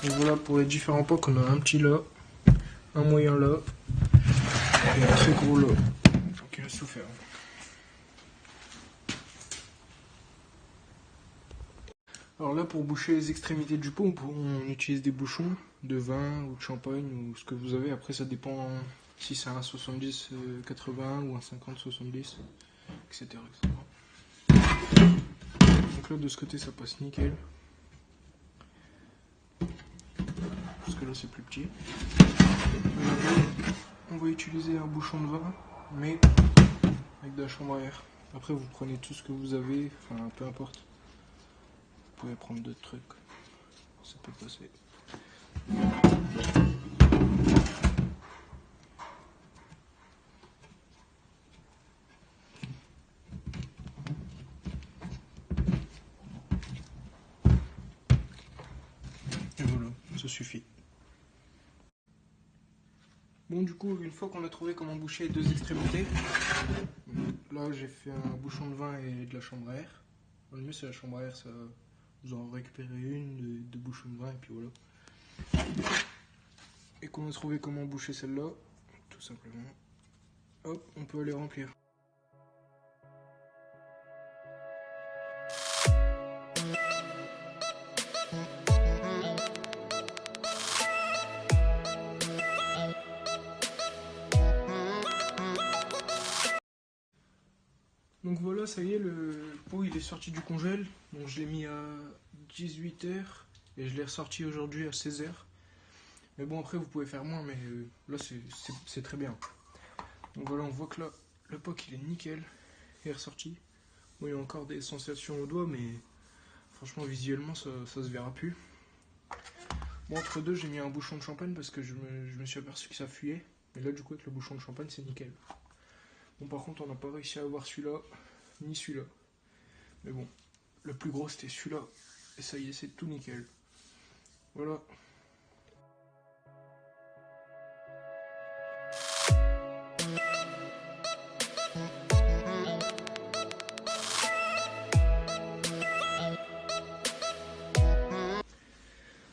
Et voilà pour les différents pots, on a un petit là, un moyen là, et un très gros là, qui a souffert. Alors là, pour boucher les extrémités du pot, on utilise des bouchons de vin ou de champagne ou ce que vous avez. Après, ça dépend si c'est un 70-80 ou un 50-70, etc., etc. Donc là, de ce côté, ça passe nickel. Parce que là, c'est plus petit. On va utiliser un bouchon de vin, mais avec de la chambre à air. Après, vous prenez tout ce que vous avez, enfin, peu importe. Vous pouvez prendre d'autres trucs. Ça peut passer. Et voilà, ça suffit. Bon, du coup, une fois qu'on a trouvé comment boucher les deux extrémités, là j'ai fait un bouchon de vin et de la chambre à air. Le mieux c'est la chambre à air, ça, vous en récupérez une, deux bouchons de vin et puis voilà. Et qu'on a trouvé comment boucher celle-là, tout simplement, hop, on peut aller remplir. Donc voilà, ça y est, le pot il est sorti du congèle. Donc je l'ai mis à 18 h et je l'ai ressorti aujourd'hui à 16 h. Mais bon, après vous pouvez faire moins, mais là c'est très bien. Donc voilà, on voit que là, le pot il est nickel, il est ressorti. Bon, il y a encore des sensations au doigt, mais franchement visuellement ça se verra plus. Bon, entre deux, j'ai mis un bouchon de champagne parce que je me suis aperçu que ça fuyait. Mais là, du coup, avec le bouchon de champagne, c'est nickel. Bon, par contre, on n'a pas réussi à avoir celui-là, ni celui-là. Mais bon, le plus gros, c'était celui-là. Et ça y est, c'est tout nickel. Voilà.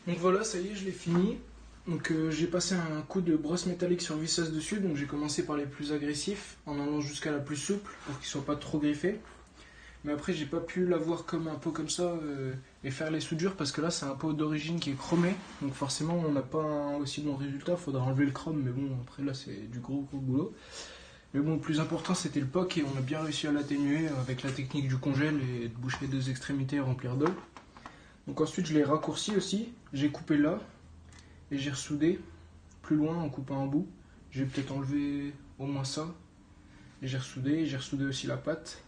Donc voilà, ça y est, je l'ai fini. Donc j'ai passé un coup de brosse métallique sur visseuse dessus. Donc j'ai commencé par les plus agressifs, en allant jusqu'à la plus souple, pour qu'ils ne soient pas trop griffés. Mais après, j'ai pas pu l'avoir comme un pot comme ça et faire les soudures parce que là, c'est un pot d'origine qui est chromé. Donc forcément, on n'a pas un aussi bon résultat. Faudra enlever le chrome, mais bon, après là, c'est du gros boulot. Mais bon, le plus important, c'était le POC et on a bien réussi à l'atténuer avec la technique du congèle et de boucher les deux extrémités et remplir d'eau. Donc ensuite, je l'ai raccourci aussi. J'ai coupé là et j'ai ressoudé plus loin en coupant un bout. J'ai peut-être enlevé au moins ça. Et j'ai ressoudé aussi la patte.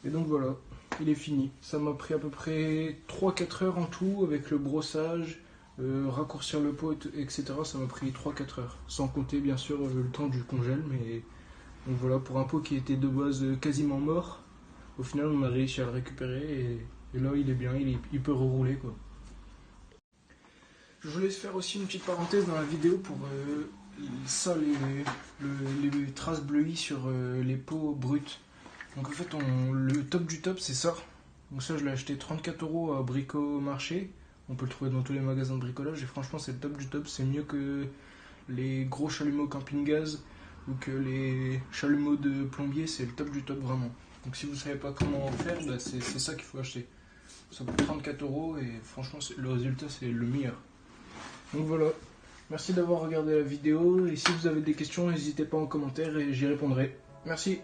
Et donc voilà, il est fini. Ça m'a pris à peu près 3-4 heures en tout avec le brossage, raccourcir le pot, etc. Ça m'a pris 3-4 heures. Sans compter bien sûr le temps du congèle. Mais donc voilà, pour un pot qui était de base quasiment mort, au final on a réussi à le récupérer et là il est bien, il peut rerouler quoi. Je voulais faire aussi une petite parenthèse dans la vidéo pour ça, les traces bleuies sur les pots bruts. Donc en fait, le top du top, c'est ça. Donc ça, je l'ai acheté 34 € à Brico Marché. On peut le trouver dans tous les magasins de bricolage. Et franchement, c'est le top du top. C'est mieux que les gros chalumeaux camping-gaz ou que les chalumeaux de plombier. C'est le top du top, vraiment. Donc si vous ne savez pas comment en faire, bah, c'est ça qu'il faut acheter. Ça coûte 34 € et franchement, le résultat, c'est le meilleur. Donc voilà. Merci d'avoir regardé la vidéo. Et si vous avez des questions, n'hésitez pas en commentaire et j'y répondrai. Merci.